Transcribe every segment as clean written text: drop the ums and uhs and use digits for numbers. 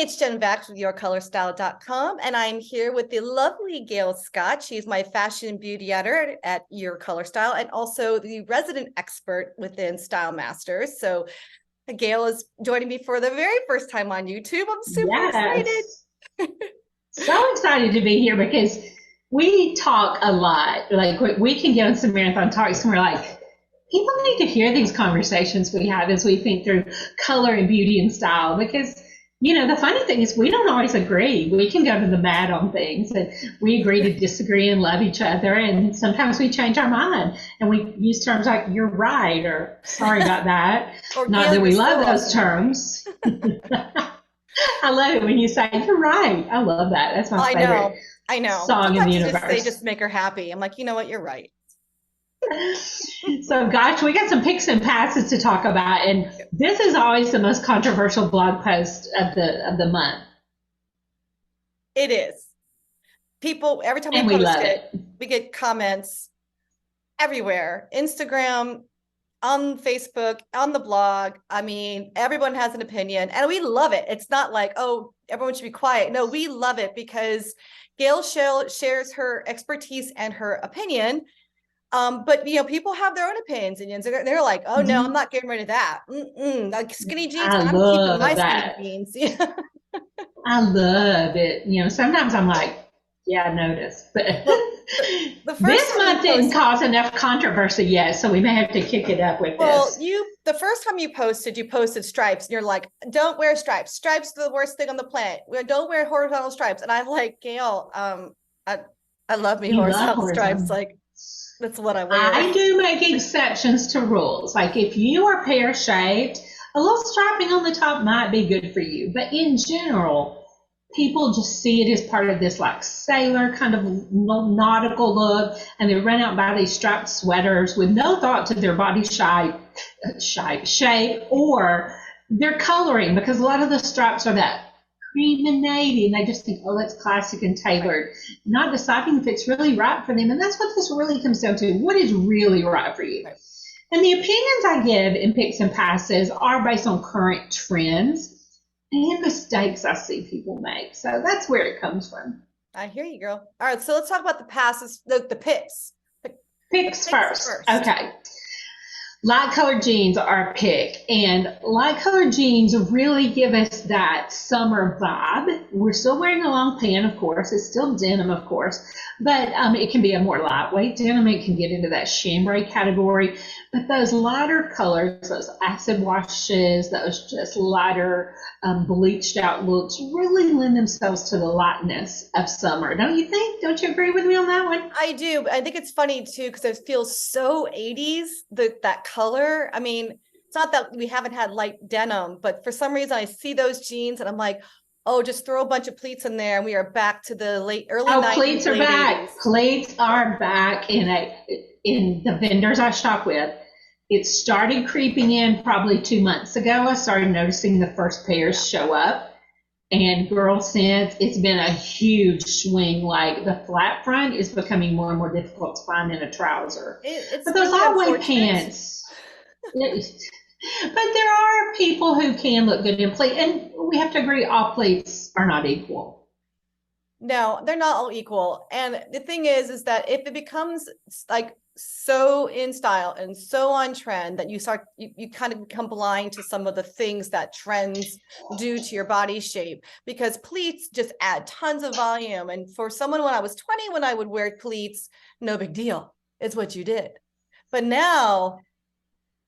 it's Jen Vax with YourColorStyle.com, and I'm here with the lovely Gail Scott. She's my fashion beauty editor at Your Color Style and also the resident expert within Style Masters. So Gail is joining me for the very first time on YouTube. I'm super excited. So excited to be here because we talk a lot. Like we can get on some marathon talks and we're like, people need to hear these conversations we have as we think through color and beauty and style because the funny thing is we don't always agree. We can go to the mat on things and we agree to disagree and love each other. And sometimes we change our mind and we use terms like you're right or sorry about that. Or not Gail, that we love those awesome. terms. I love it when you say you're right. I love that. That's my favorite song Sometimes in the universe. They just make her happy. I'm like, you know what? You're right. So gosh, we got some picks and passes to talk about, and this is always the most controversial blog post of the month. It is. People, every time we post it, we get comments everywhere. Instagram, on Facebook, on the blog. I mean, everyone has an opinion and we love it. It's not like, oh, everyone should be quiet. No, we love it because Gail shares her expertise and her opinion. But people have their own opinions. They're like, oh no, I'm not getting rid of that. Like skinny jeans, I'm keeping my skinny jeans. I love it. Sometimes I'm like, yeah, I noticed. But this month didn't cause enough controversy yet, so we may have to kick it up with this. Well, the first time you posted stripes, and you're like, don't wear stripes. Stripes are the worst thing on the planet. Don't wear horizontal stripes. And I'm like, Gail, I love me horizontal stripes. Like, that's what I wear. I do make exceptions to rules. Like if you are pear-shaped, a little striping on the top might be good for you. But in general, people just see it as part of this like sailor kind of nautical look, and they run out and buy these striped sweaters with no thought to their body shape or their coloring, because a lot of the stripes are that cream and navy, and they just think, oh, that's classic and tailored, not deciding if it's really right for them. And that's what this really comes down to. What is really right for you? Right. And the opinions I give in picks and passes are based on current trends and mistakes I see people make. So that's where it comes from. I hear you, girl. All right, so let's talk about the passes, the picks. Picks first. Okay. Light colored jeans are a pick, and light colored jeans really give us that summer vibe. We're still wearing a long pant, of course. It's still denim, of course, but it can be a more lightweight denim. It can get into that chambray category, but those lighter colors, those acid washes, those just lighter bleached out looks really lend themselves to the lightness of summer. Don't you think? Don't you agree with me on that one? I do. I think it's funny too, because it feels so 80s, that color. I mean, it's not that we haven't had light denim, but for some reason I see those jeans and I'm like, oh, just throw a bunch of pleats in there and we are back to the early 90s. Pleats are back. 80s. Pleats are back in the vendors I shop with. It started creeping in probably 2 months ago. I started noticing the first pairs show up, and girl, since it's been a huge swing. Like the flat front is becoming more and more difficult to find in a trouser. But those high-waist pants. But there are people who can look good in pleat, and we have to agree all pleats are not equal. No, they're not all equal. And the thing is that if it becomes like so in style and so on trend that you kind of become blind to some of the things that trends do to your body shape, because pleats just add tons of volume. And for someone when I was 20, when I would wear pleats, no big deal. It's what you did. But now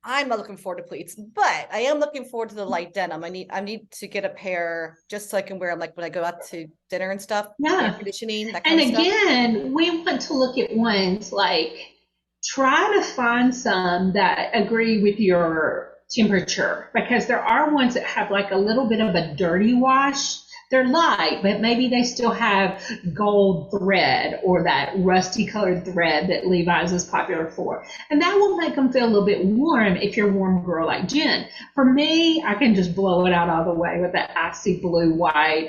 I'm not looking forward to pleats, but I am looking forward to the light denim. I need to get a pair just so I can wear them like when I go out to dinner and stuff. Yeah. Air conditioning, that kind of stuff. And again, we want to look at ones like try to find some that agree with your temperature, because there are ones that have like a little bit of a dirty wash. They're light, but maybe they still have gold thread or that rusty colored thread that Levi's is popular for. And that will make them feel a little bit warm if you're a warm girl like Jen. For me, I can just blow it out all the way with that icy blue white.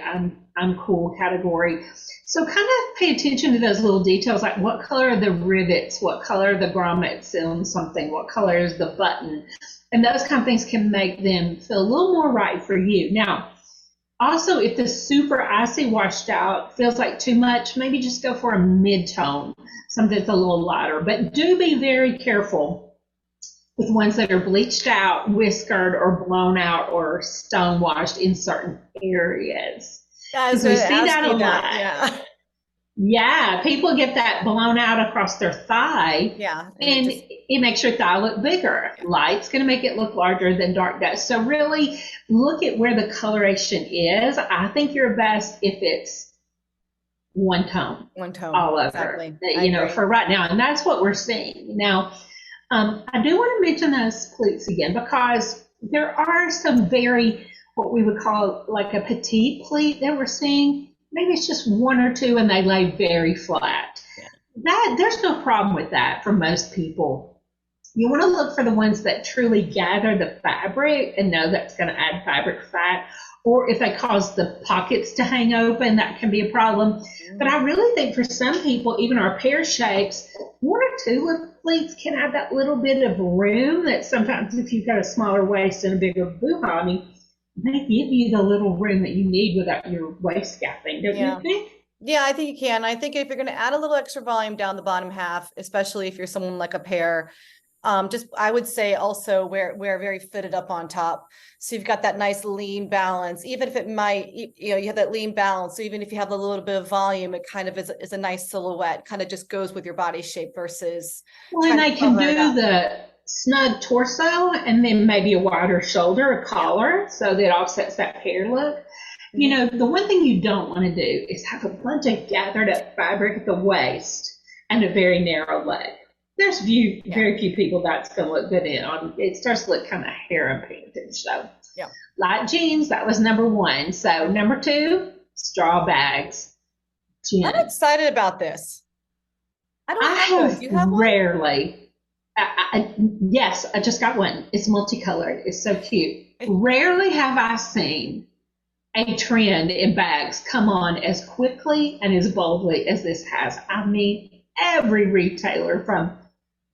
I'm cool category. So kind of pay attention to those little details, like what color are the rivets, what color are the grommets on something, what color is the button. And those kind of things can make them feel a little more right for you. Now, Also, if the super icy washed out feels like too much, maybe just go for a mid-tone, something that's a little lighter. But do be very careful with ones that are bleached out, whiskered, or blown out, or stone washed in certain areas. I was Because we going to see ask that a you that. lot. Yeah. Yeah, people get that blown out across their thigh, Yeah. And and it makes your thigh look bigger. Yeah. Light's going to make it look larger than dark does. So really look at where the coloration is. I think you're best if it's one tone all over, Exactly. I you know, agree. for right now. And that's what we're seeing. Now, I do want to mention those pleats again because there are some very, what we would call like a petite pleat that we're seeing. Maybe it's just one or two and they lay very flat. Yeah. That there's no problem with that for most people. You want to look for the ones that truly gather the fabric and know that's going to add fabric fat, or if they cause the pockets to hang open, that can be a problem. But I really think for some people, even our pear shapes, one or two pleats can add that little bit of room that sometimes if you've got a smaller waist and a bigger boob, I mean, they give you the little room that you need without your waist gapping, don't Yeah. you think? Yeah, I think you can. I think if you're going to add a little extra volume down the bottom half, especially if you're someone like a pear, just I would say also wear very fitted up on top. So you've got that nice lean balance, even if it might, you know, you have that lean balance. So even if you have a little bit of volume, it kind of is a nice silhouette, kind of just goes with your body shape versus Well, and trying to they can cover it do up. the snug torso and then maybe a wider shoulder, a Yeah. collar, so that it offsets that pear look. You know, the one thing you don't want to do is have a bunch of gathered up fabric at the waist and a very narrow leg. There's very few people that's going to look good in on. It starts to look kind of harem painted. So, Yeah. light jeans, that was number one. So, number two, straw bags. I'm excited about this. I don't I have one. have Do you have one? rarely, yes, I just got one. It's multicolored. It's so cute. Rarely have I seen a trend in bags come on as quickly and as boldly as this has. I mean, every retailer from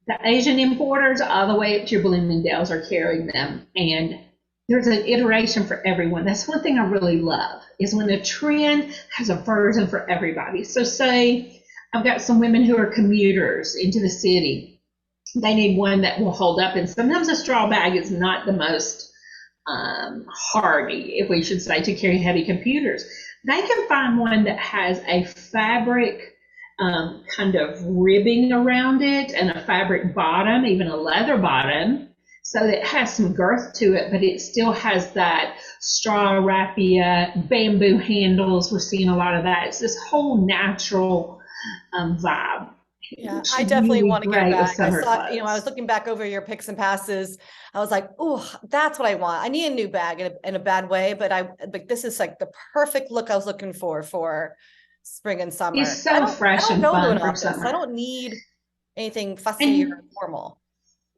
the Asian importers all the way up to your Bloomingdale's are carrying them. And there's an iteration for everyone. That's one thing I really love is when a trend has a version for everybody. So say I've got some women who are commuters into the city. They need one that will hold up. And sometimes a straw bag is not the most hardy, if we should say, to carry heavy computers. They can find one that has a fabric kind of ribbing around it and a fabric bottom, even a leather bottom, so that it has some girth to it, but it still has that straw raffia, bamboo handles. We're seeing a lot of that. It's this whole natural vibe. Yeah, I definitely want to get a bag. I saw, Clothes. you know, I was looking back over your picks and passes. I was like, oh, that's what I want. I need a new bag in a bad way, but this is like the perfect look I was looking for spring and summer. It's so fresh and fun for summer. I don't need anything fussy or formal.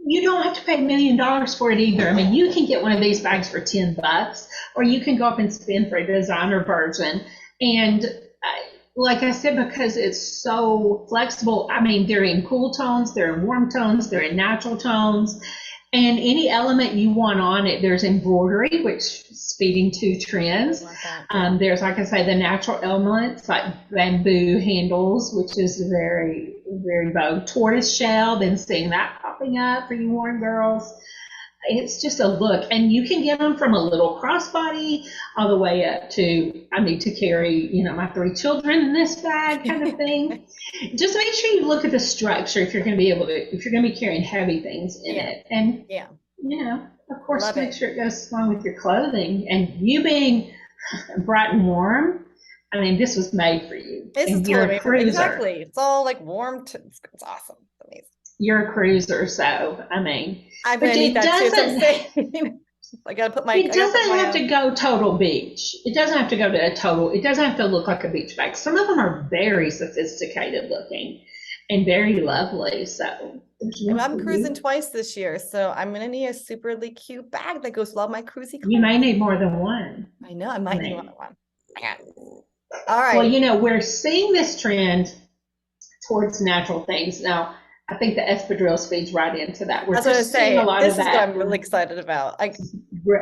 You don't have to pay $1 million for it either. I mean, you can get one of these bags for $10, or you can go up and spend for a designer version. And like I said, because it's so flexible, I mean, they're in cool tones, they're in warm tones, they're in natural tones, and any element you want on it. There's embroidery, which is feeding two trends. There's, like I say, the natural elements like bamboo handles, which is very, very vogue. Tortoise shell, been seeing that popping up for you warm girls. It's just a look, and you can get them from a little crossbody all the way up to I need to carry, you know, my 3 children in this bag kind of thing. Just make sure you look at the structure if you're going to be carrying heavy things in it, and you know, of course, make sure it goes along with your clothing. And you being bright and warm, I mean, this was made for you. This is totally made for me. Exactly. It's all like warm. It's awesome. It's amazing. You're a cruiser, so I mean, I'm gonna need that too. I gotta put my. It doesn't have to go total beach. It doesn't have to go to a total. It doesn't have to look like a beach bag. Some of them are very sophisticated looking and very lovely. So I'm cruising twice this year, so I'm gonna need a superly cute bag that goes with all my cruisy clothes. You may need more than one. I know I might need more than one. All right. Well, you know, we're seeing this trend towards natural things now. I think the espadrille feeds right into that. I was going to say, this is what I'm really excited about. Like, Do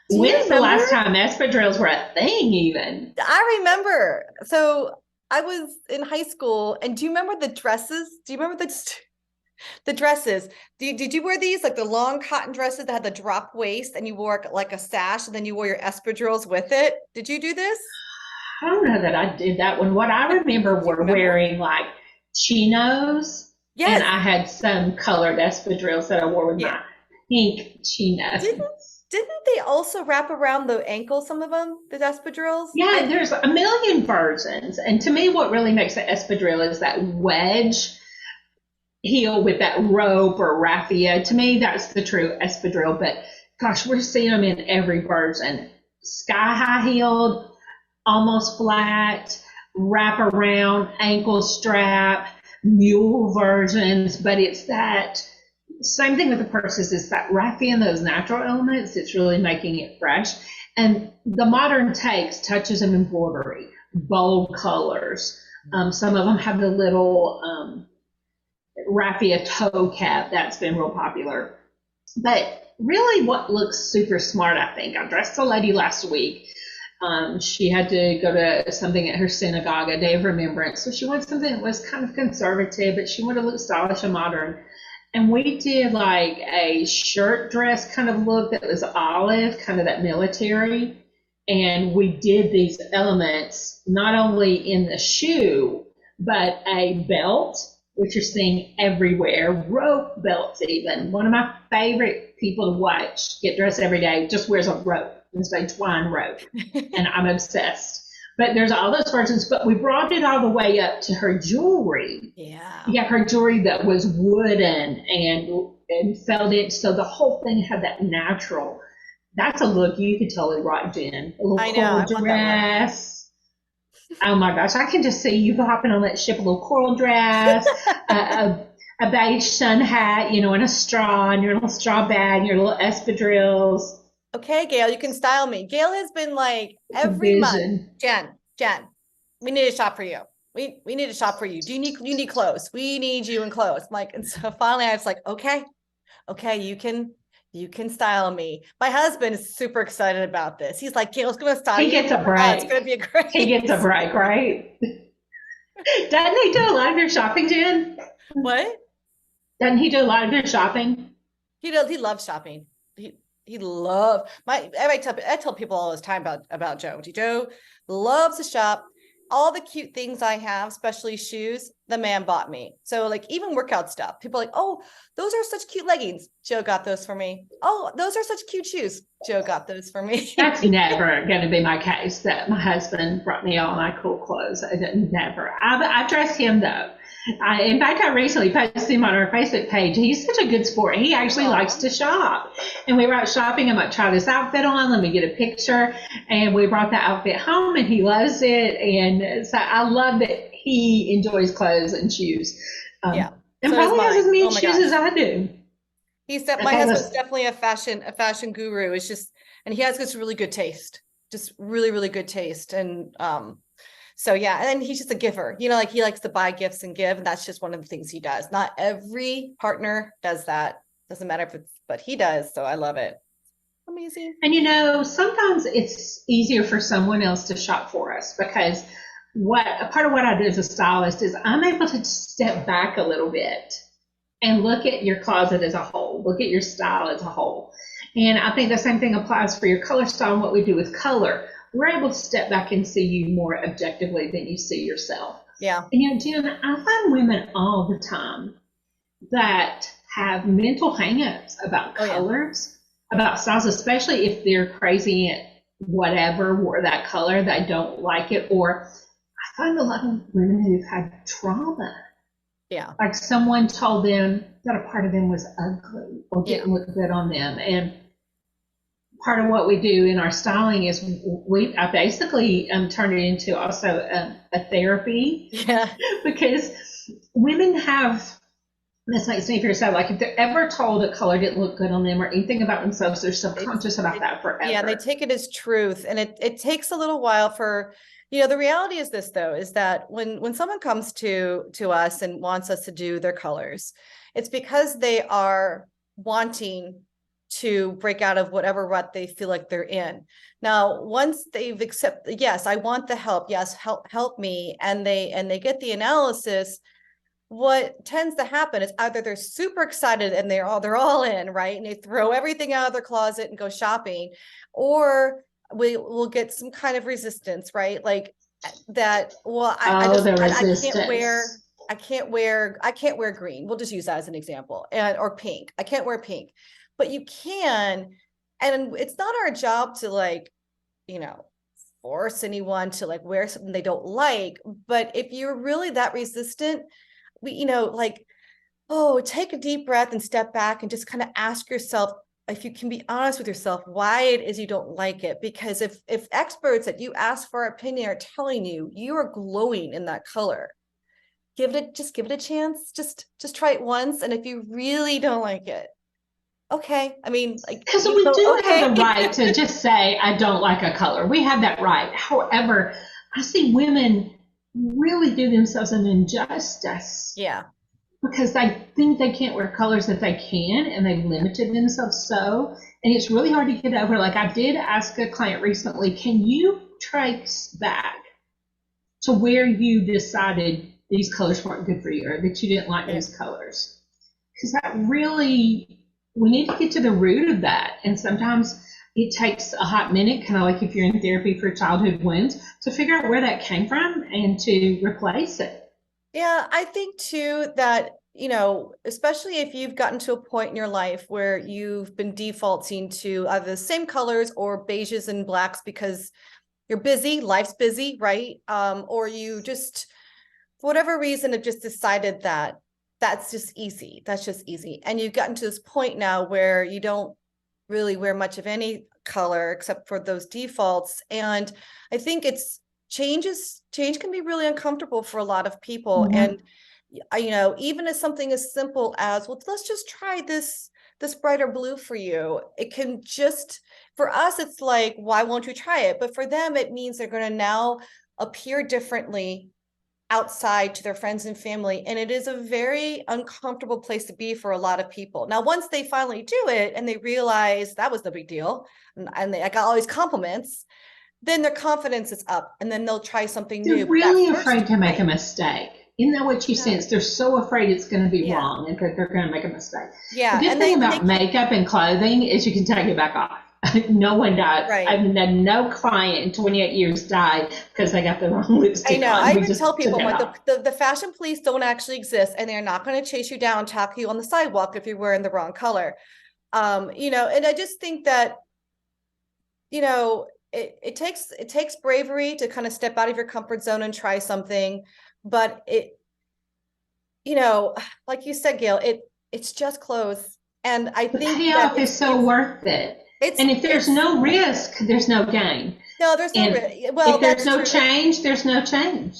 you When's the remember? last time espadrilles were a thing even? I remember. So I was in high school, and do you remember the dresses? Do you remember the dresses? Did you wear these, like the long cotton dresses that had the drop waist, and you wore like a sash, and then you wore your espadrilles with it? Did you do this? I don't know that I did that one. What I remember Do you were remember? wearing like chinos, and Yes. I had some colored espadrilles that I wore with Yeah. my pink chinos. Didn't didn't they also wrap around the ankle, some of them, the espadrilles? Yeah, there's a million versions. And to me, what really makes the espadrille is that wedge heel with that rope or raffia. To me, that's the true espadrille. But gosh, we're seeing them in every version. Sky high heeled, almost flat, wrap around, ankle strap, mule versions. But it's that same thing with the purses. It's that raffia and those natural elements. It's really making it fresh. And the modern takes touches of embroidery, bold colors. Some of them have the little raffia toe cap. That's been real popular. But really what looks super smart, I think, I dressed a lady last week. She had to go to something at her synagogue, a day of remembrance. So she wanted something that was kind of conservative, but she wanted to look stylish and modern. And we did like a shirt dress kind of look that was olive, kind of that military. And we did these elements not only in the shoe, but a belt, which you're seeing everywhere, rope belts even. One of my favorite people to watch get dressed every day just wears a rope. It's a twine rope. And I'm obsessed. But there's all those versions, but we brought it all the way up to her jewelry. Yeah. Yeah, her jewelry that was wooden and felt it, so the whole thing had that natural. That's a look you could totally rock, Jen. A little I know. I coral want that look. dress. Oh my gosh, I can just see you hopping on that ship, a little coral dress, a beige sun hat, and a straw, and your little straw bag, your little espadrilles. Okay, Gail, you can style me. Gail has been like It's a every month, vision. Jen, we need to shop for you. We need to shop for you. Do you need clothes? We need you in clothes. I'm like, and so finally I was like, okay, you can style me. My husband is super excited about this. He's like, Gail's gonna style He you. gets a Oh, it's break. gonna be great. He gets a break, right? Doesn't he do a lot of your shopping, Jen? What? Doesn't he do a lot of your shopping? He does. He loves shopping. He loves I tell people all this time about Joe. Joe loves to shop. All the cute things I have, especially shoes, the man bought me. So like even workout stuff. People are like, oh, those are such cute leggings. Joe got those for me. Oh, those are such cute shoes. Joe got those for me. That's never going to be my case, that my husband brought me all my cool clothes. Never. I dressed him though. In fact, I recently posted him on our Facebook page. He's such a good sport. He actually likes to shop. And we were out shopping. I'm like, try this outfit on. Let me get a picture. And we brought the outfit home and he loves it. And so I love that he enjoys clothes and shoes. Yeah. And So probably has as many my shoes gosh. as I do. My husband's definitely a fashion guru. It's just, and he has this really good taste, just really, really good taste. And, so yeah, and then he's just a giver, like he likes to buy gifts and give, and that's just one of the things he does. Not every partner does that. Doesn't matter if it's, but he does. So I love it. Amazing. And sometimes it's easier for someone else to shop for us because a part of what I do as a stylist is I'm able to step back a little bit and look at your closet as a whole, look at your style as a whole. And I think the same thing applies for your color style and what we do with color. We're able to step back and see you more objectively than you see yourself. Yeah. And Jen, I find women all the time that have mental hangups about colors, about styles, especially if they're crazy at whatever wore that color, they don't like it. Or I find a lot of women who've had trauma. Yeah. Like someone told them that a part of them was ugly or didn't look good on them. And part of what we do in our styling is I basically turned it into also a therapy. Yeah. Because women have, this makes me feel sad, like if they're ever told a color didn't look good on them or anything about themselves, they're subconscious about that forever. Yeah, they take it as truth. And it takes a little while for, the reality is this though, is that when someone comes to us and wants us to do their colors, it's because they are wanting to break out of whatever rut they feel like they're in. Now, once they've accepted, yes, I want the help. Yes, help me. And they get the analysis. What tends to happen is either they're super excited and they're all in, right? And they throw everything out of their closet and go shopping, or we will get some kind of resistance, right? Like that, well, The I can't wear, resistance. I can't wear green. We'll just use that as an example. And or pink. I can't wear pink. But you can, and it's not our job to like, you know, force anyone to like wear something they don't like. But if you're really that resistant, we, like, oh, take a deep breath and step back and just kind of ask yourself, if you can be honest with yourself, why it is you don't like it. Because if experts that you ask for opinion are telling you you are glowing in that color, give it a chance. Just try it once. And if you really don't like it, okay. I mean, like, Because you we go, do have okay. the right to just say, I don't like a color. We have that right. However, I see women really do themselves an injustice Yeah. because they think they can't wear colors that they can, and they've limited themselves so. And it's really hard to get over. Like, I did ask a client recently, can you trace back to where you decided these colors weren't good for you or that you didn't like Yeah. these colors? Because that really, we need to get to the root of that. And sometimes it takes a hot minute, kind of like if you're in therapy for childhood wounds, to figure out where that came from and to replace it. Yeah, I think too that, especially if you've gotten to a point in your life where you've been defaulting to either the same colors or beiges and blacks because you're busy, life's busy, right? Or you just, for whatever reason, have just decided that that's just easy. That's just easy. And you've gotten to this point now where you don't really wear much of any color except for those defaults. And I think change can be really uncomfortable for a lot of people. Mm-hmm. And even as something as simple as, well, let's just try this brighter blue for you. It can just, for us, it's like, why won't you try it? But for them, it means they're going to now appear differently outside to their friends and family. And it is a very uncomfortable place to be for a lot of people. Now, once they finally do it and they realize that was no big deal, and I got all these compliments, then their confidence is up and then they'll try something They're new. But that really first afraid to make a time, mistake. Isn't that what you yeah, sense? They're so afraid it's going to be yeah, wrong and that they're going to make a mistake. The yeah. good And thing they about can't, makeup and clothing is you can take it back off. No one died. right. I've had no client in 28 years died because they got the wrong I lipstick know. on. I We even tell just took people, I'm it like, off. the fashion police don't actually exist, and they're not going to chase you down, talk to you on the sidewalk if you're wearing the wrong color. And I just think that, it takes bravery to kind of step out of your comfort zone and try something. But like you said, Gail, it's just clothes. And I The think that payoff is so worth it. And if there's it's no risk, there's no gain. no, there's no And risk. Well, if there's that's no true. change, there's no change.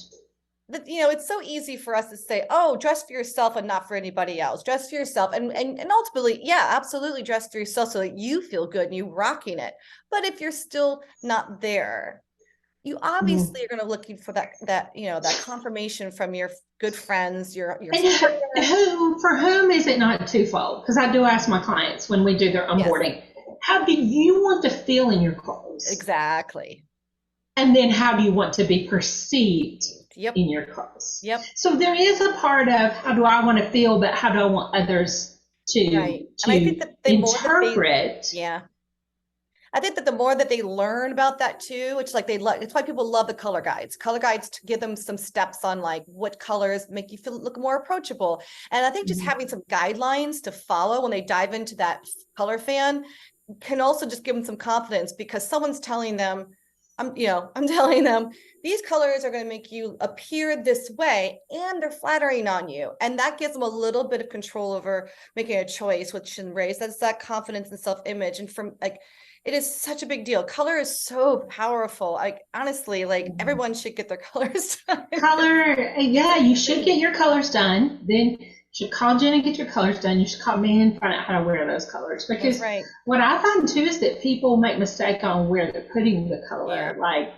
But it's so easy for us to say, oh, dress for yourself and not for anybody else. Dress for yourself. And ultimately, yeah, absolutely dress for yourself so that you feel good and you rocking it. But if you're still not there, you Mm. obviously are going to looking for that confirmation from your good friends, your And parents. for whom is it not twofold? Because I do ask my clients when we do their Yes, onboarding, how do you want to feel in your clothes? exactly. And then how do you want to be perceived Yep. in your clothes? Yep. So there is a part of how do I want to feel, but how do I want others Right. And I think to that interpret? yeah. I think that the more that they learn about that too, it's like it's why people love the color guides. Color guides to give them some steps on like what colors make you feel look more approachable. And I think just having some guidelines to follow when they dive into that color fan can also just give them some confidence because someone's telling them, I'm telling them these colors are going to make you appear this way and they're flattering on you. And that gives them a little bit of control over making a choice, which can raise that confidence and self-image. And from like, it is such a big deal. Color is so powerful. Like honestly, like everyone should get their colors done. Color, yeah, you should get your colors done. Then you should call Jen and get your colors done. You should call me and find out how to wear those colors. That's Because right. what I find too is that people make mistake on where they're putting the color, Yeah. like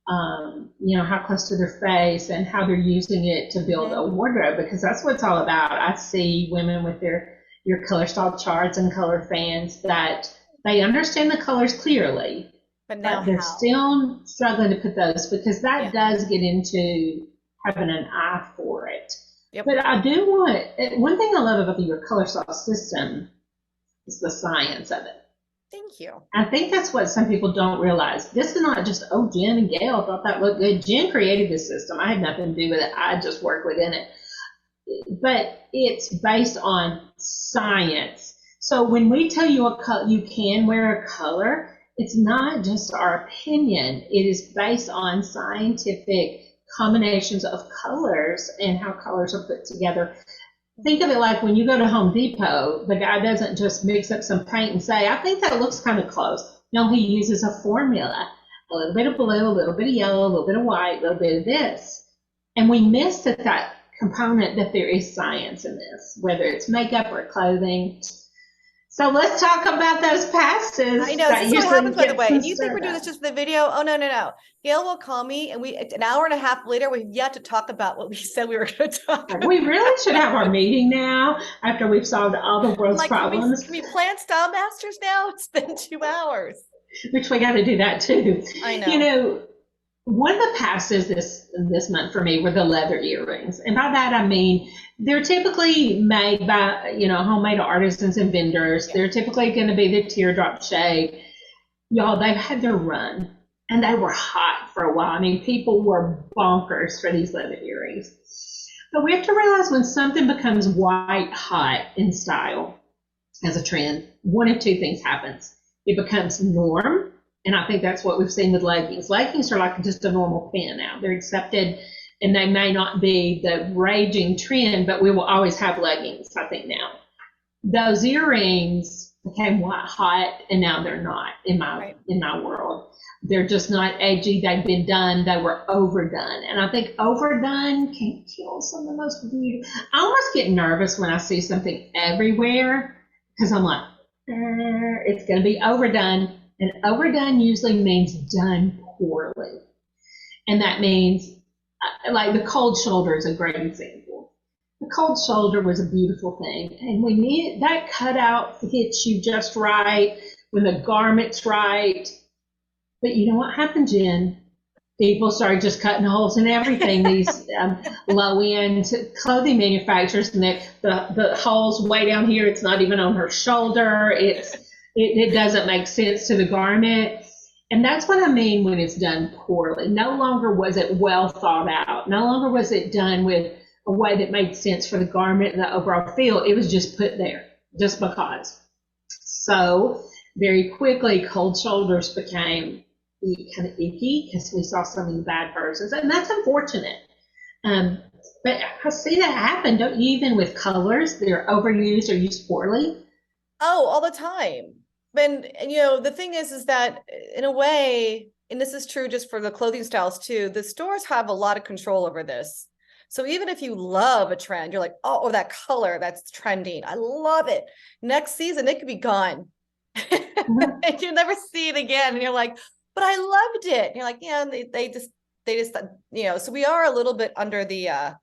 how close to their face and how they're using it to build a wardrobe, because that's what it's all about. I see women with their your color style charts and color fans that they understand the colors clearly, But now but they're how? still struggling to put those because that Yeah. does get into having an eye for it. Yep. But I do want, one thing I love about your color style system is the science of it. Thank you. I think that's what some people don't realize. This is not just, oh, Jen and Gail thought that looked good. Jen created this system. I had nothing to do with it. I just worked within it. But it's based on science. So when we tell you you can wear a color, it's not just our opinion. It is based on scientific combinations of colors and how colors are put together. Think of it like when you go to Home Depot, the guy doesn't just mix up some paint and say, I think that looks kind of close. No, he uses a formula, a little bit of blue, a little bit of yellow, a little bit of white, a little bit of this. And we miss that component that there is science in this, whether it's makeup or clothing. So let's talk about those passes. I know, this is what happens, by the way. And you think we're doing this up. just for the video? Oh, no, no, no. Gail will call me and an hour and a half later, we've yet to talk about what we said we were going to talk about. We really should have our meeting now after we've solved all the world's problems. Can we plan Style Masters now? It's been 2 hours. Which we got to do that too. I know. You know, one of the passes this month for me were the leather earrings. And by that, I mean, they're typically made by, homemade artisans and vendors. Yeah. They're typically going to be the teardrop shape. Y'all, they've had their run and they were hot for a while. I mean, people were bonkers for these leather earrings. But we have to realize when something becomes white hot in style as a trend, one of two things happens. It becomes norm. And I think that's what we've seen with leggings. Leggings are like just a normal pin now. They're accepted, and they may not be the raging trend, but we will always have leggings, I think, now. Those earrings became white hot, and now they're not in my world. They're just not edgy. They've been done. They were overdone. And I think overdone can kill some of the most beautiful. I almost get nervous when I see something everywhere because I'm like, it's going to be overdone. And overdone usually means done poorly. And that means, like the cold shoulder is a great example. The cold shoulder was a beautiful thing. And when that cutout hits you just right, when the garment's right. But you know what happened, Jen? People started just cutting holes in everything. These low-end clothing manufacturers, and the holes way down here, it's not even on her shoulder. It doesn't make sense to the garment. And that's what I mean when it's done poorly. No longer was it well thought out. No longer was it done with a way that made sense for the garment and the overall feel. It was just put there just because. So very quickly, cold shoulders became kind of icky because we saw so many bad versions. And that's unfortunate. But I see that happen, don't you, even with colors? They're overused or used poorly. Oh, all the time. And the thing is that in a way, and this is true just for the clothing styles too, the stores have a lot of control over this. So even if you love a trend, you're like, oh, that color, that's trending. I love it. Next season, it could be gone. Mm-hmm. And you'll never see it again. And you're like, but I loved it. And you're like, yeah, they just, so we are a little bit under the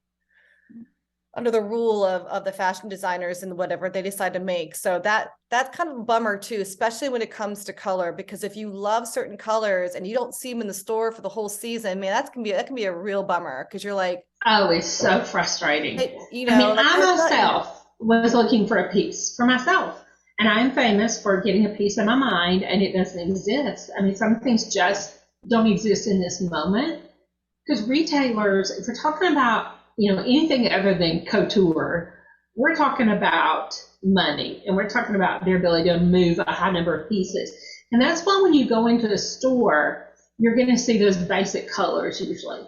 rule of the fashion designers and whatever they decide to make. So that's kind of a bummer too, especially when it comes to color, because if you love certain colors and you don't see them in the store for the whole season, man, that can be a real bummer because you're like, oh, it's so frustrating. I myself was looking for a piece for myself, and I'm famous for getting a piece in my mind and it doesn't exist. I mean, some things just don't exist in this moment because retailers, if we're talking about anything other than couture, we're talking about money, and we're talking about their ability to move a high number of pieces. And that's why when you go into a store, you're going to see those basic colors usually.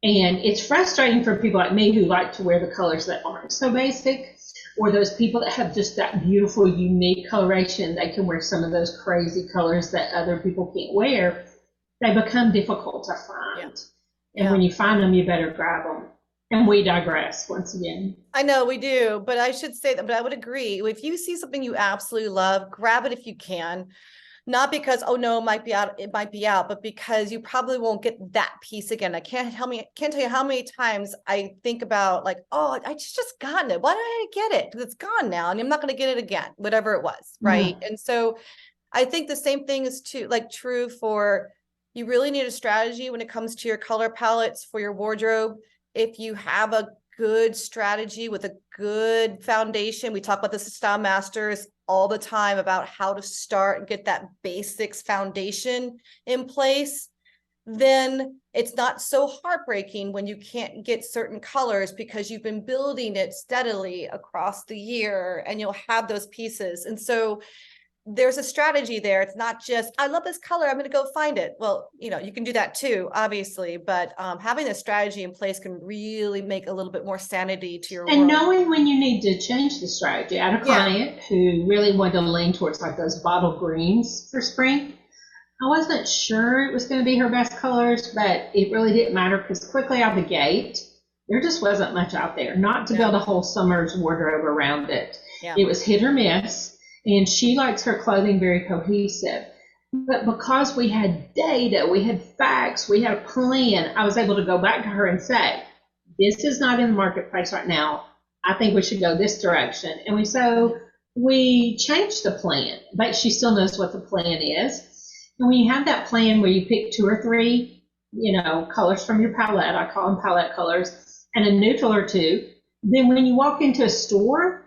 And it's frustrating for people like me who like to wear the colors that aren't so basic, or those people that have just that beautiful, unique coloration. They can wear some of those crazy colors that other people can't wear. They become difficult to find. Yeah. And when you find them, you better grab them. And we digress once again. I know we do, but I should say that, but I would agree. If you see something you absolutely love, grab it if you can. Not because, oh no, it might be out, but because you probably won't get that piece again. Can't tell you how many times I think about like, oh, I just gotten it. Why did I get it? Because it's gone now and I'm not going to get it again, whatever it was. Right. And so I think the same thing is true for, you really need a strategy when it comes to your color palettes for your wardrobe. If you have a good strategy with a good foundation, we talk about this as Style Masters all the time about how to start and get that basics foundation in place, then it's not so heartbreaking when you can't get certain colors because you've been building it steadily across the year and you'll have those pieces. And so there's a strategy there. It's not just, I love this color, I'm going to go find it. Well, you can do that too, obviously, but having a strategy in place can really make a little bit more sanity to your And world. knowing when you need to change the strategy. I had a client who really wanted to lean towards like those bottle greens for spring. I wasn't sure it was going to be her best colors, but it really didn't matter because quickly out the gate, there just wasn't much out there. Not to build a whole summer's wardrobe around it. It was hit or miss. And she likes her clothing very cohesive. But because we had data, we had facts, we had a plan, I was able to go back to her and say, this is not in the marketplace right now. I think we should go this direction. And we changed the plan, but she still knows what the plan is. And when you have that plan where you pick 2 or 3, colors from your palette, I call them palette colors, and a neutral or 2, then when you walk into a store,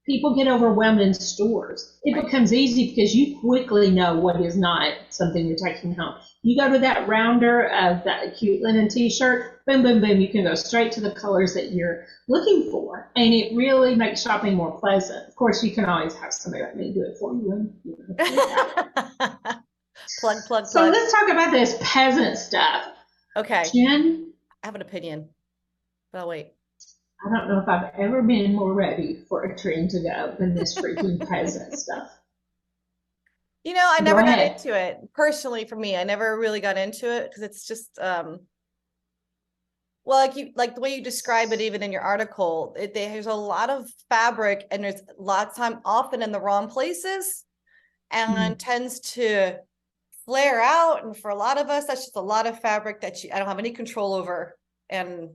people get overwhelmed in stores. It becomes easy because you quickly know what is not something you're taking home. You go to that rounder of that cute linen t-shirt, boom, boom, boom, you can go straight to the colors that you're looking for. And it really makes shopping more pleasant. Of course, you can always have somebody like me do it for you. Plug. So let's talk about this peasant stuff. Okay. Jen? I have an opinion, but I'll wait. I don't know if I've ever been more ready for a trend to go than this freaking peasant stuff. I never got into it personally. For me, I never really got into it because it's just well, like the way you describe it, even in your article, there's a lot of fabric and there's lots of time often in the wrong places and tends to flare out. And for a lot of us, that's just a lot of fabric that I don't have any control over. And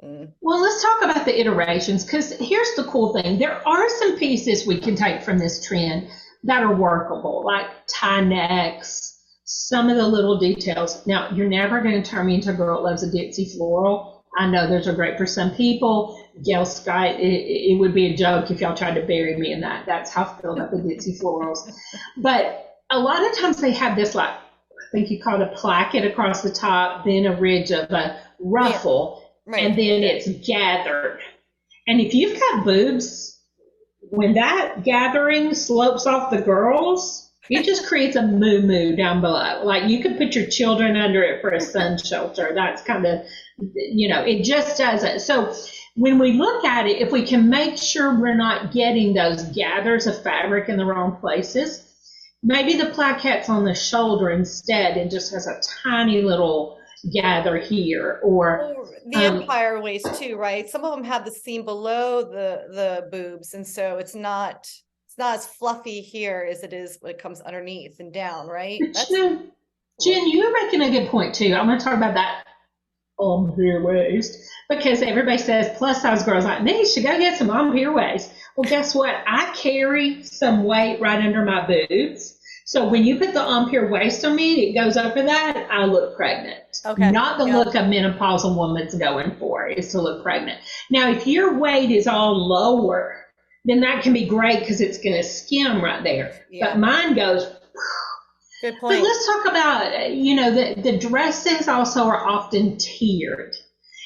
well, let's talk about the iterations, because here's the cool thing. There are some pieces we can take from this trend that are workable, like tie necks, some of the little details. Now, you're never going to turn me into a girl that loves a ditzy floral. I know those are great for some people. Gail Scott, it would be a joke if y'all tried to bury me in that. That's how I feel about the ditzy florals. But a lot of times they have this, like, I think you call it a placket across the top, then a ridge of a ruffle. Yeah. Right. And then it's gathered. And if you've got boobs, when that gathering slopes off the girls, it just creates a moo-moo down below. Like you could put your children under it for a sun shelter. That's kind of, it just doesn't. So when we look at it, if we can make sure we're not getting those gathers of fabric in the wrong places, maybe the plaquette's on the shoulder instead and just has a tiny little gather here, or the empire waist too, right? Some of them have the seam below the boobs, and so it's not as fluffy here as it is when it comes underneath and down, right? Jen, you're making a good point too. I'm going to talk about that empire waist because everybody says plus size girls like me should go get some empire waist. Well, guess what? I carry some weight right under my boobs. So when you put the empire waist on me, it goes over that, I look pregnant. Okay. Not the look a menopausal woman's going for, is to look pregnant. Now, if your weight is all lower, then that can be great because it's going to skim right there. Yeah. But mine goes. Good point. But let's talk about, the dresses also are often tiered.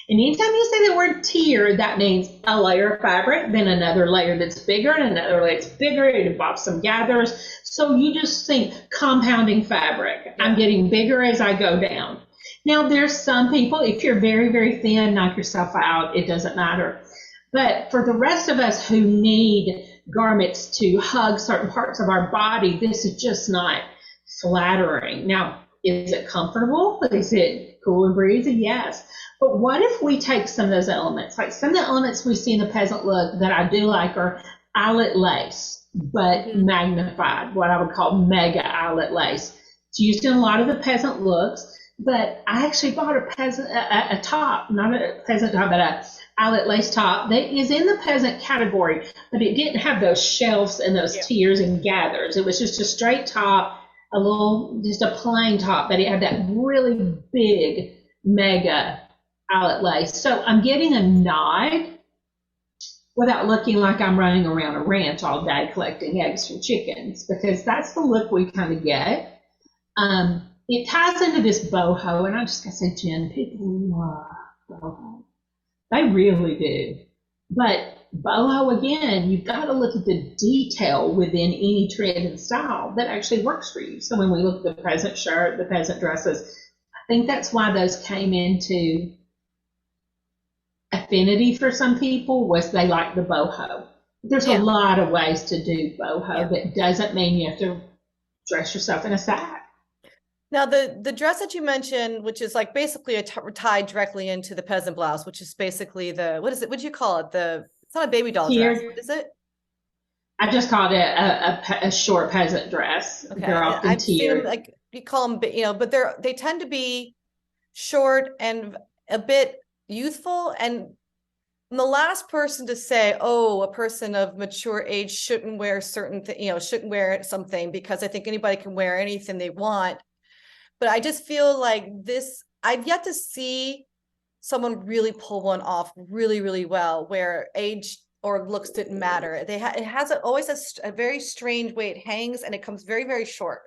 And anytime you say the word tiered, that means a layer of fabric, then another layer that's bigger, and another layer that's bigger. It involves some gathers. So you just think compounding fabric. Yeah. I'm getting bigger as I go down. Now, there's some people, if you're very, very thin, knock yourself out. It doesn't matter. But for the rest of us who need garments to hug certain parts of our body, this is just not flattering. Now, is it comfortable? Is it cool and breezy? Yes. But what if we take some of those elements? Like some of the elements we see in the peasant look that I do like are eyelet lace. but magnified, what I would call mega eyelet lace. It's used in a lot of the peasant looks, but I actually bought a top, not a peasant top, but a eyelet lace top that is in the peasant category, but it didn't have those shelves and those tiers and gathers. It was just a straight top, just a plain top, but it had that really big mega eyelet lace. So I'm getting a nod without looking like I'm running around a ranch all day collecting eggs from chickens, because that's the look we kind of get. It ties into this boho, and I just gotta say, Jen, people love boho. They really do. But boho, again, you've got to look at the detail within any trend and style that actually works for you. So when we look at the peasant shirt, the peasant dresses, I think that's why those came into affinity for some people, was they like the boho. There's a lot of ways to do boho, but doesn't mean you have to dress yourself in a sack. Now, the dress that you mentioned, which is like basically tied directly into the peasant blouse, which is basically what is it? What do you call it? It's not a baby doll dress, is it? I just called it a short peasant dress. Okay. They're often I've seen tiered. them, like you call them, but they tend to be short and a bit youthful. And I'm the last person to say, oh, a person of mature age shouldn't wear shouldn't wear something, because I think anybody can wear anything they want. But I just feel like I've yet to see someone really pull one off really, really well, where age or looks didn't matter. It always has a very strange way it hangs, and it comes very, very short.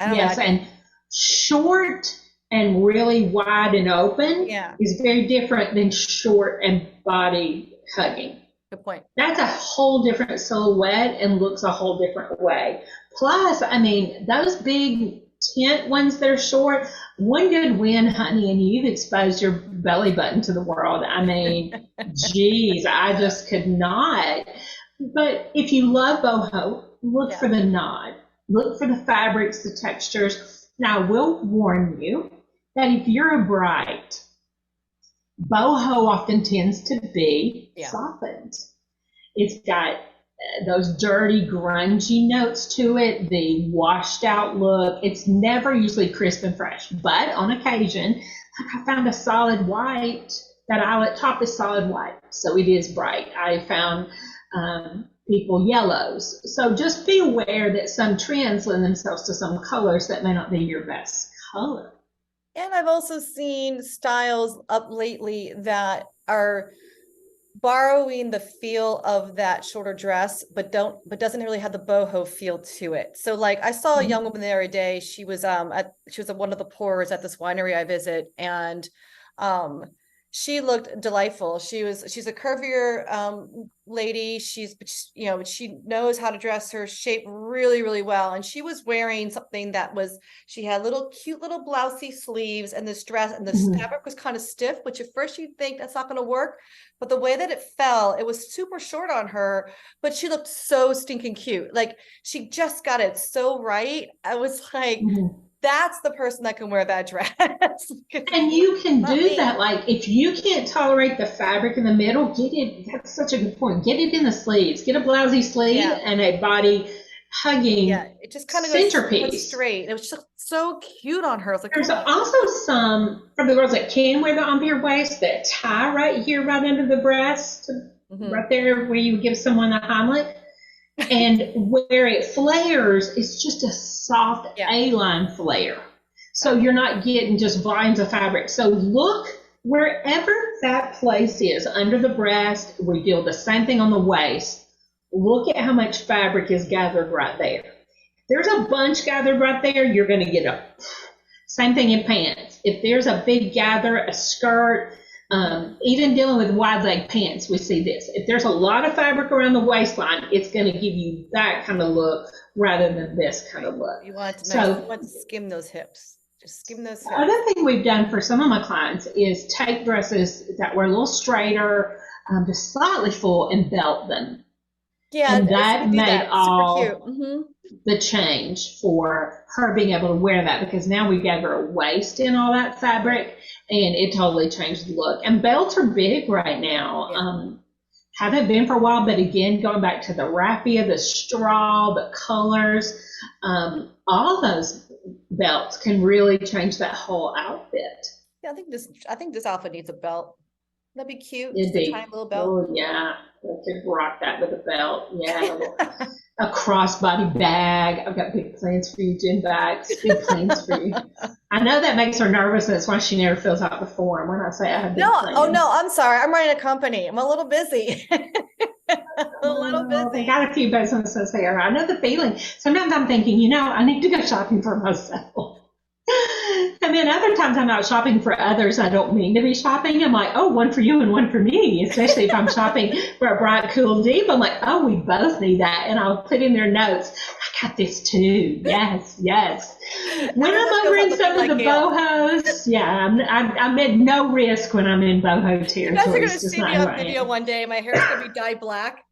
Yes, and short and really wide and open is very different than short and body hugging. Good point. That's a whole different silhouette and looks a whole different way. Plus, I mean, those big tent ones that are short, one good win, honey, and you've exposed your belly button to the world. I mean, geez, I just could not. But if you love boho, look for the nod. Look for the fabrics, the textures. Now, I will warn you that if you're a bright, boho often tends to be softened. It's got those dirty, grungy notes to it, the washed out look. It's never usually crisp and fresh, but on occasion, like I found a solid white, that eyelet top is solid white, so it is bright. I found people yellows. So just be aware that some trends lend themselves to some colors that may not be your best color. And I've also seen styles up lately that are borrowing the feel of that shorter dress, but doesn't really have the boho feel to it. So like I saw a young woman the other day. She was at one of the pours at this winery I visit, and she looked delightful. She's a curvier lady. She knows how to dress her shape really, really well. And she was wearing something she had cute little blousey sleeves and this dress, and the fabric was kind of stiff, which at first you'd think that's not going to work. But the way that it fell, it was super short on her, but she looked so stinking cute. Like she just got it so right. I was like, that's the person that can wear that dress. And you can do that. Like if you can't tolerate the fabric in the middle, get it. That's such a good point. Get it in the sleeves. Get a blousey sleeve and a body hugging. Yeah, it just kind of goes straight. It was just so cute on her. I was like, there's also some for the girls that can wear the on waist that tie right here, right under the breast, right there where you give someone a Heimlich. And where it flares, it's just a soft A-line flare. So you're not getting just volumes of fabric. So look wherever that place is under the breast. We do the same thing on the waist. Look at how much fabric is gathered right there. If there's a bunch gathered right there, you're going to get a same thing in pants. If there's a big gather, a skirt, even dealing with wide leg pants, we see this. If there's a lot of fabric around the waistline, it's going to give you that kind of look rather than this kind of look. You want to skim those hips. Just skim those hips. Another thing we've done for some of my clients is take dresses that were a little straighter, just slightly full, and belt them. Yeah, and that made all super cute. the change for her being able to wear that, because now we gave her a waist in all that fabric, and it totally changed the look. And belts are big right now. haven't been for a while, but again, going back to the raffia, the straw, the colors, all those belts can really change that whole outfit. Yeah, I think this outfit needs a belt. That'd be cute. Just a tiny Indeed. little belt. Oh, yeah. I could rock that with a belt. Yeah. A crossbody bag. I've got big plans for you, Jen Bags. Big plans for you. I know that makes her nervous. That's why she never fills out the form when I say I have big No, plans. oh no, I'm sorry. I'm running a company. I'm a little busy. A little Oh, they busy. got a few businesses here. I know the feeling. Sometimes I'm thinking, I need to go shopping for myself. And then other times I'm out shopping for others. I don't mean to be shopping. I'm like, oh, one for you and one for me. Especially if I'm shopping for a bright, cool, deep. I'm like, oh, we both need that. And I'll put in their notes, I got this too. Yes, yes. When I'm over in some of the bohos, I'm at no risk when I'm in boho territory. You guys are going to see me on video one day. My hair's going to be dyed black.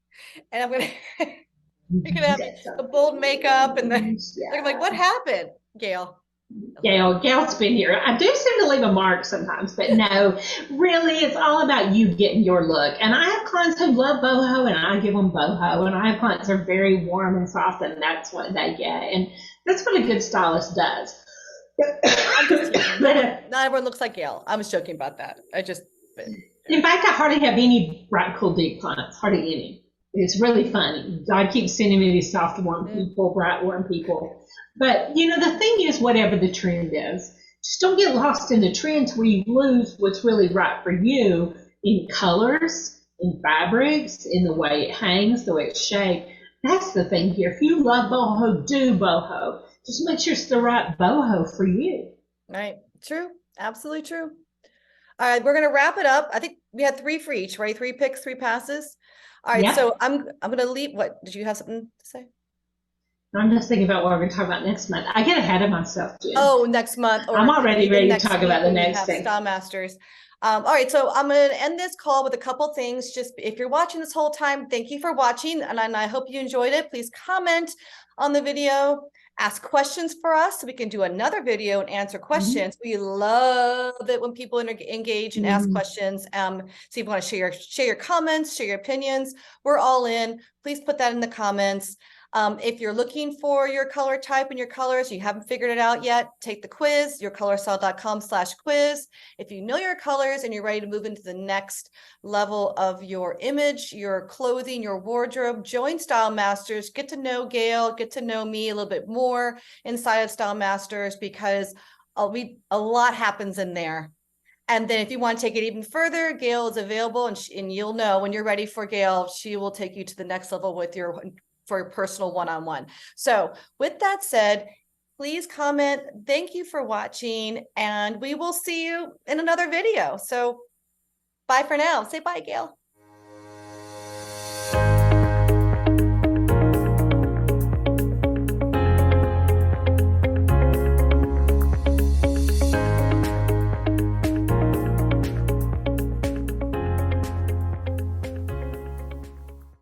And I'm going to, you're going to have the bold makeup. And I'm like, what happened, Gail? Gail's been here. I do seem to leave a mark sometimes, but no, really, it's all about you getting your look. And I have clients who love boho, and I give them boho. And I have clients who are very warm and soft, and that's what they get. And that's what a good stylist does. I'm just teasing. Not everyone looks like Gail. I was joking about that. In fact, I hardly have any bright, cool, deep clients. Hardly any. It's really funny. God keeps sending me these soft, warm people, bright, warm people. But, the thing is, whatever the trend is, just don't get lost in the trends where you lose what's really right for you in colors, in fabrics, in the way it hangs, the way it's shaped. That's the thing here. If you love boho, do boho. Just make sure it's the right boho for you. Right. True. Absolutely true. All right. We're going to wrap it up. I think we had 3 for each, right? 3 picks, 3 passes. All right. Yeah. So I'm going to leave. What, did you have something to say? I'm just thinking about what we're going to talk about next month. I get ahead of myself, Jen. Oh, next month. Or I'm already ready to talk about the next thing. Style Masters. All right, so I'm going to end this call with a couple things. Just if you're watching this whole time, thank you for watching, and I hope you enjoyed it. Please comment on the video, ask questions for us so we can do another video and answer questions. We love it when people engage and ask questions. So if you want to share your comments, share your opinions, we're all in. Please put that in the comments. If you're looking for your color type and your colors, you haven't figured it out yet, take the quiz, yourcolorstyle.com/quiz. If you know your colors and you're ready to move into the next level of your image, your clothing, your wardrobe, join Style Masters, get to know Gail, get to know me a little bit more inside of Style Masters, because a lot happens in there. And then if you want to take it even further, Gail is available, and you'll know when you're ready for Gail, she will take you to the next level for a personal one-on-one. So with that said, please comment. Thank you for watching, and we will see you in another video. So bye for now. Say bye, Gail.